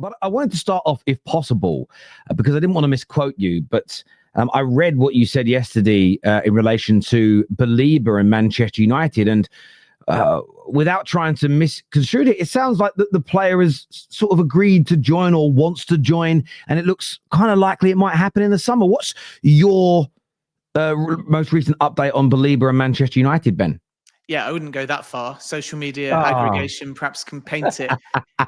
But I wanted to start off, if possible, because I didn't want to misquote you, but I read what you said yesterday in relation to Baleba and Manchester United, and without trying to misconstrue it, it sounds like the player has sort of agreed to join or wants to join, and it looks kind of likely it might happen in the summer. What's your most recent update on Baleba and Manchester United, Ben? Yeah, I wouldn't go that far. Social media aggregation perhaps can paint it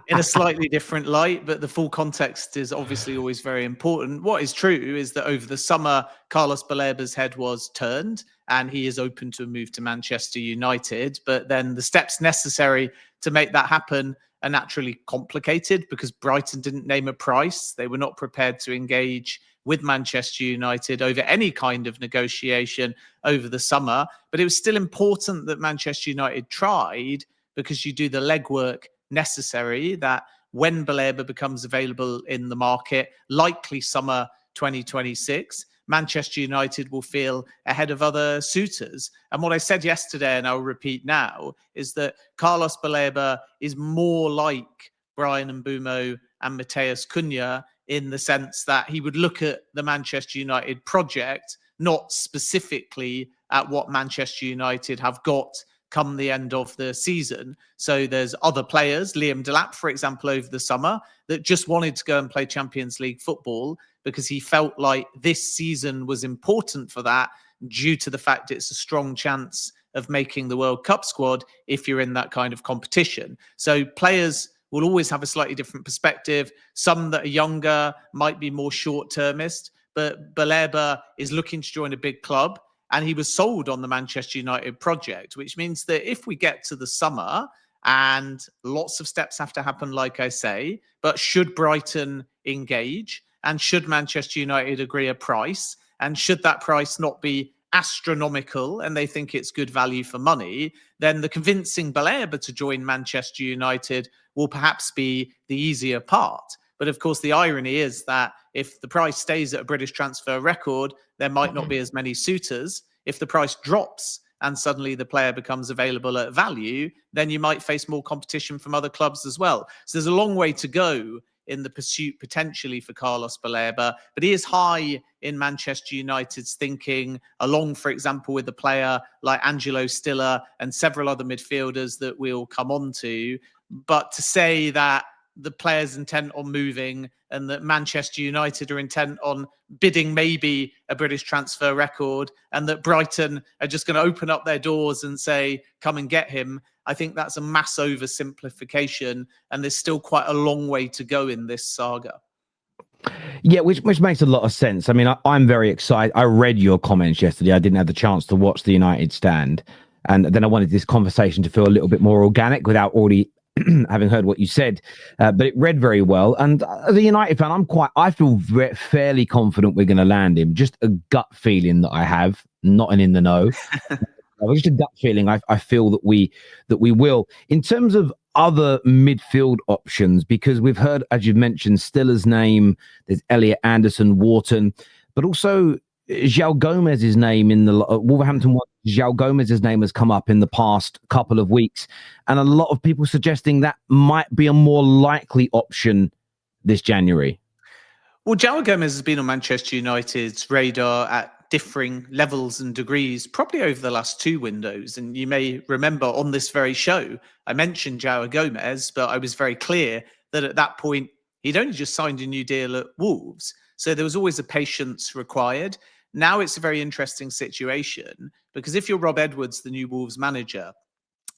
in a slightly different light, but the full context is obviously always very important. What is true is that over the summer, Carlos Baleba's head was turned and he is open to a move to Manchester United. But then the steps necessary to make that happen are naturally complicated because Brighton didn't name a price. They were not prepared to engage with Manchester United over any kind of negotiation over the summer. But it was still important that Manchester United tried, because you do the legwork necessary that when Baleba becomes available in the market, likely summer 2026, Manchester United will feel ahead of other suitors. And what I said yesterday, and I'll repeat now, is that Carlos Baleba is more like Brian Mbeumo and Mateus Cunha in the sense that he would look at the Manchester United project, not specifically at what Manchester United have got come the end of the season. So there's other players, Liam Delap, for example, over the summer, that just wanted to go and play Champions League football because he felt like this season was important for that due to the fact it's a strong chance of making the World Cup squad if you're in that kind of competition. So players will always have a slightly different perspective. Some that are younger might be more short-termist, but Baleba is looking to join a big club and he was sold on the Manchester United project, which means that if we get to the summer and lots of steps have to happen, like I say, but should Brighton engage and should Manchester United agree a price, and should that price not be astronomical and they think it's good value for money, then the convincing Baleba to join Manchester United will perhaps be the easier part. But of course, the irony is that if the price stays at a British transfer record, there might not be as many suitors. If the price drops and suddenly the player becomes available at value, then you might face more competition from other clubs as well. So there's a long way to go in the pursuit potentially for Carlos Baleba, but he is high in Manchester United's thinking, along, for example, with a player like Angelo Stiller and several other midfielders that we'll come on to. But to say that the player's intent on moving and that Manchester United are intent on bidding maybe a British transfer record and that Brighton are just going to open up their doors and say, come and get him, I think that's a mass oversimplification and there's still quite a long way to go in this saga. Yeah, which makes a lot of sense. I mean, I'm very excited. I read your comments yesterday. I didn't have the chance to watch the United stand. And then I wanted this conversation to feel a little bit more organic without already having heard what you said, but it read very well. And as a United fan, I feel fairly confident we're going to land him. Just a gut feeling that I have, not an in the know. Just a gut feeling. I feel that we will. In terms of other midfield options, because we've heard, as you've mentioned, Stiller's name. There's Elliot Anderson, Wharton, but also João Gomez's name in the Wolverhampton one. João Gomez's name has come up in the past couple of weeks, and a lot of people suggesting that might be a more likely option this January. Well, João Gomez has been on Manchester United's radar at differing levels and degrees, probably over the last two windows. And you may remember on this very show, I mentioned João Gomez, but I was very clear that at that point, he'd only just signed a new deal at Wolves. So there was always a patience required. Now it's a very interesting situation because if you're Rob Edwards, the new Wolves manager,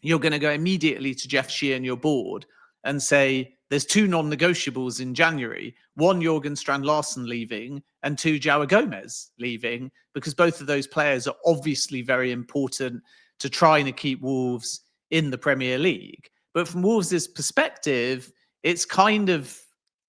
you're going to go immediately to Jeff Sheehan, your board, and say there's two non-negotiables in January. One, Jurgen Strand-Larsen leaving, and two, João Gomez leaving, because both of those players are obviously very important to trying to keep Wolves in the Premier League. But from Wolves' perspective, it's kind of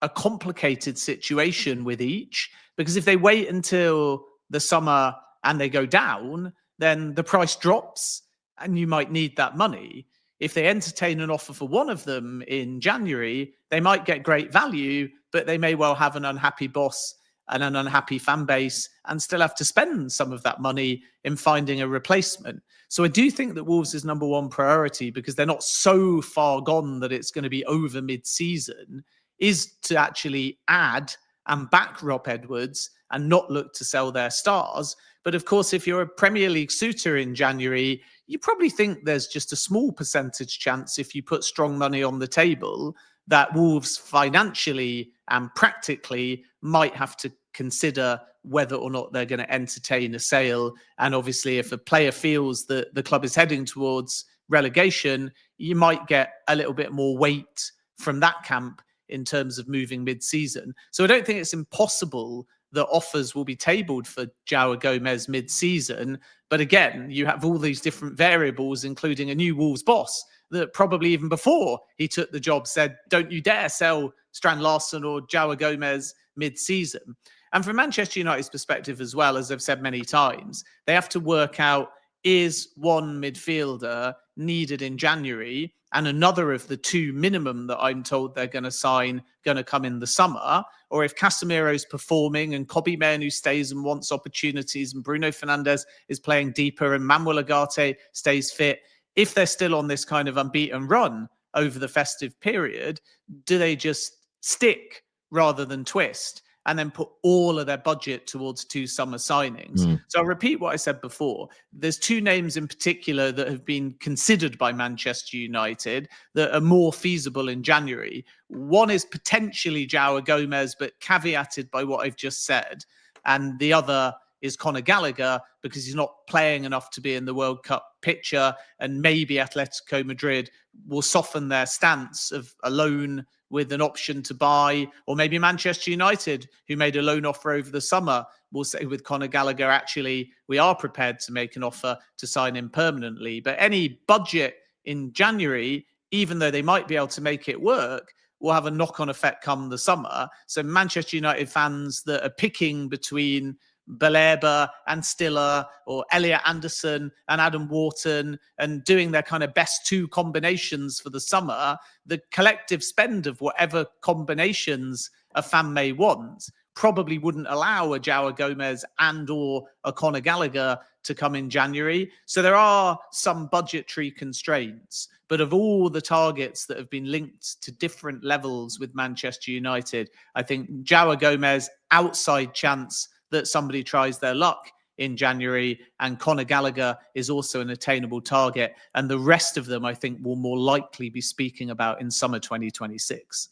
a complicated situation with each, because if they wait until the summer and they go down, then the price drops and you might need that money. If they entertain an offer for one of them in January, they might get great value, but they may well have an unhappy boss and an unhappy fan base and still have to spend some of that money in finding a replacement. So I do think that Wolves is number one priority because they're not so far gone that it's going to be over mid-season. is to actually add and back Rob Edwards and not look to sell their stars. But of course, if you're a Premier League suitor in January, you probably think there's just a small percentage chance, if you put strong money on the table, that Wolves financially and practically might have to consider whether or not they're going to entertain a sale. And obviously, if a player feels that the club is heading towards relegation, you might get a little bit more weight from that camp in terms of moving mid-season. So I don't think it's impossible that offers will be tabled for João Gomez mid-season. But again, you have all these different variables, including a new Wolves boss that probably even before he took the job said, don't you dare sell Strand Larsen or João Gomez mid-season. And from Manchester United's perspective as well, as I've said many times, they have to work out, is one midfielder needed in January and another of the two minimum that I'm told they're going to sign going to come in the summer? Or if Casemiro's performing and Kobbie Mainoo stays and wants opportunities and Bruno Fernandes is playing deeper and Manuel Ugarte stays fit, if they're still on this kind of unbeaten run over the festive period, do they just stick rather than twist and then put all of their budget towards two summer signings? So I'll repeat what I said before. There's two names in particular that have been considered by Manchester United that are more feasible in January. One is potentially João Gomez, but caveated by what I've just said. And the other is Conor Gallagher, because he's not playing enough to be in the World Cup picture. And maybe Atletico Madrid will soften their stance of a loan with an option to buy, or maybe Manchester United, who made a loan offer over the summer, will say with Conor Gallagher, actually, we are prepared to make an offer to sign him permanently. But any budget in January, even though they might be able to make it work, will have a knock-on effect come the summer. So Manchester United fans that are picking between Baleba and Stiller, or Elliot Anderson and Adam Wharton, and doing their kind of best two combinations for the summer, the collective spend of whatever combinations a fan may want probably wouldn't allow a João Gomez and or a Conor Gallagher to come in January. So there are some budgetary constraints. But of all the targets that have been linked to different levels with Manchester United, I think João Gomez, outside chance that somebody tries their luck in January, and Conor Gallagher is also an attainable target. And the rest of them, I think, will more likely be speaking about in summer 2026.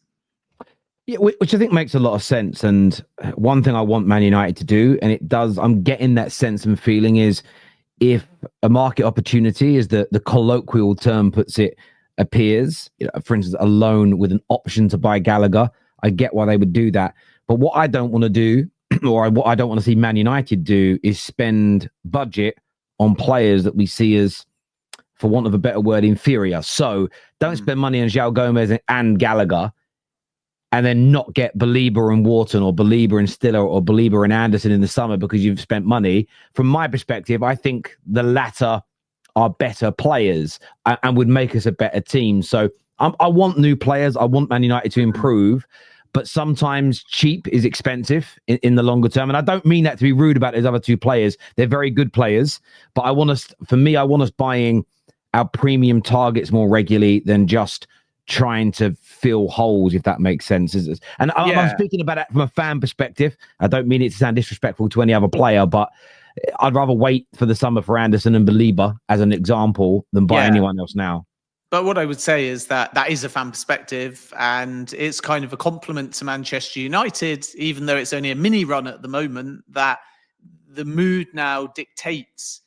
Yeah, which I think makes a lot of sense. And one thing I want Man United to do, and it does, I'm getting that sense and feeling, is if a market opportunity, as the colloquial term puts it, appears, for instance, a loan with an option to buy Gallagher, I get why they would do that. But what I don't want to do, or what I don't want to see Man United do, is spend budget on players that we see as, for want of a better word, inferior. So don't spend money on João Gomez and Gallagher and then not get Baleba and Wharton, or Baleba and Stiller, or Baleba and Anderson in the summer because you've spent money. From my perspective, I think the latter are better players and would make us a better team. So I want new players. I want Man United to improve. But sometimes cheap is expensive in the longer term. And I don't mean that to be rude about those other two players. They're very good players. But I want us buying our premium targets more regularly than just trying to fill holes, if that makes sense. And I'm speaking about it from a fan perspective. I don't mean it to sound disrespectful to any other player, but I'd rather wait for the summer for Anderson and Baleba as an example than buy anyone else now. But what I would say is that is a fan perspective, and it's kind of a compliment to Manchester United, even though it's only a mini run at the moment, that the mood now dictates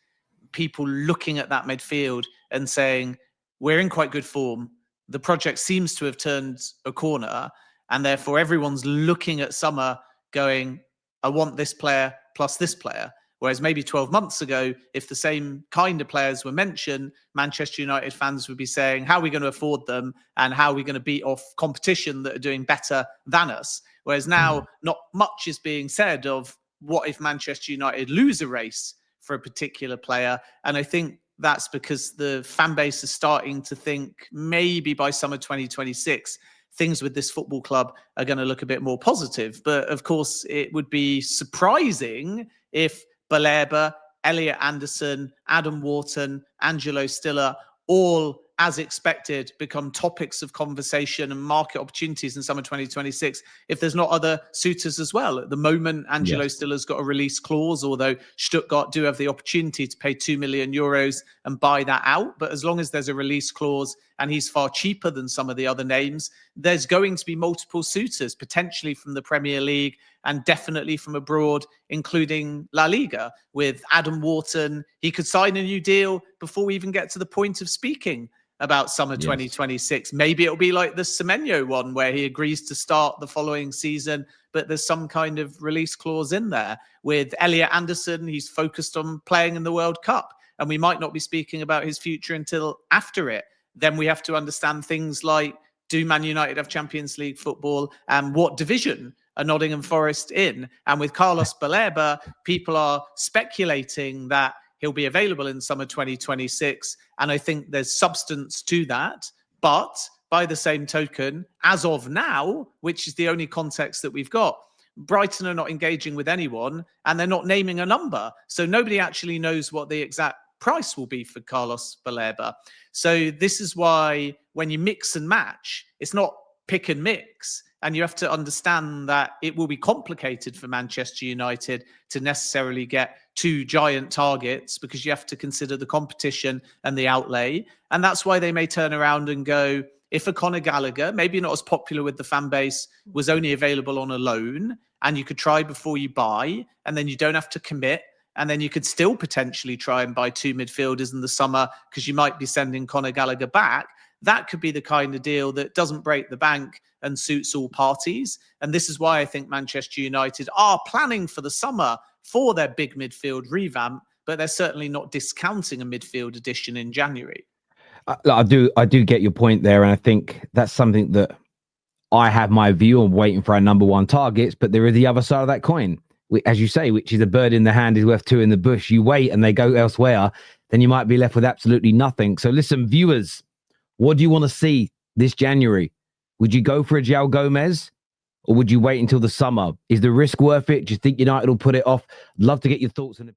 people looking at that midfield and saying, we're in quite good form. The project seems to have turned a corner, and therefore everyone's looking at summer going, I want this player plus this player. Whereas maybe 12 months ago, if the same kind of players were mentioned, Manchester United fans would be saying, how are we going to afford them? And how are we going to beat off competition that are doing better than us? Whereas now, not much is being said of what if Manchester United lose a race for a particular player. And I think that's because the fan base is starting to think maybe by summer 2026, things with this football club are going to look a bit more positive. But of course, it would be surprising if Baleba, Elliot Anderson, Adam Wharton, Angelo Stiller all as expected, become topics of conversation and market opportunities in summer 2026 if there's not other suitors as well. At the moment, Angelo still has got a release clause, although Stuttgart do have the opportunity to pay 2 million euros and buy that out. But as long as there's a release clause and he's far cheaper than some of the other names, there's going to be multiple suitors, potentially from the Premier League and definitely from abroad, including La Liga. With Adam Wharton, he could sign a new deal before we even get to the point of speaking about summer 2026. Maybe it'll be like the Semenyo one, where he agrees to start the following season, but there's some kind of release clause in there. With Elliot Anderson, he's focused on playing in the World Cup, and we might not be speaking about his future until after it. Then we have to understand things like, do Man United have Champions League football, and what division are Nottingham Forest in? And with Carlos Baleba, people are speculating that he'll be available in summer 2026. And I think there's substance to that. But by the same token, as of now, which is the only context that we've got, Brighton are not engaging with anyone and they're not naming a number. So nobody actually knows what the exact price will be for Carlos Baleba. So this is why when you mix and match, it's not pick and mix. And you have to understand that it will be complicated for Manchester United to necessarily get two giant targets, because you have to consider the competition and the outlay. And that's why they may turn around and go, if a Conor Gallagher, maybe not as popular with the fan base, was only available on a loan, and you could try before you buy, and then you don't have to commit, and then you could still potentially try and buy two midfielders in the summer because you might be sending Conor Gallagher back. That could be the kind of deal that doesn't break the bank and suits all parties. And this is why I think Manchester United are planning for the summer for their big midfield revamp, but they're certainly not discounting a midfield addition in January. I do get your point there. And I think that's something that I have my view on, waiting for our number one targets, but there is the other side of that coin, as you say, which is a bird in the hand is worth two in the bush. You wait and they go elsewhere, then you might be left with absolutely nothing. So listen, viewers, what do you want to see this January? Would you go for a João Gomez, or would you wait until the summer? Is the risk worth it? Do you think United will put it off? I'd love to get your thoughts on it.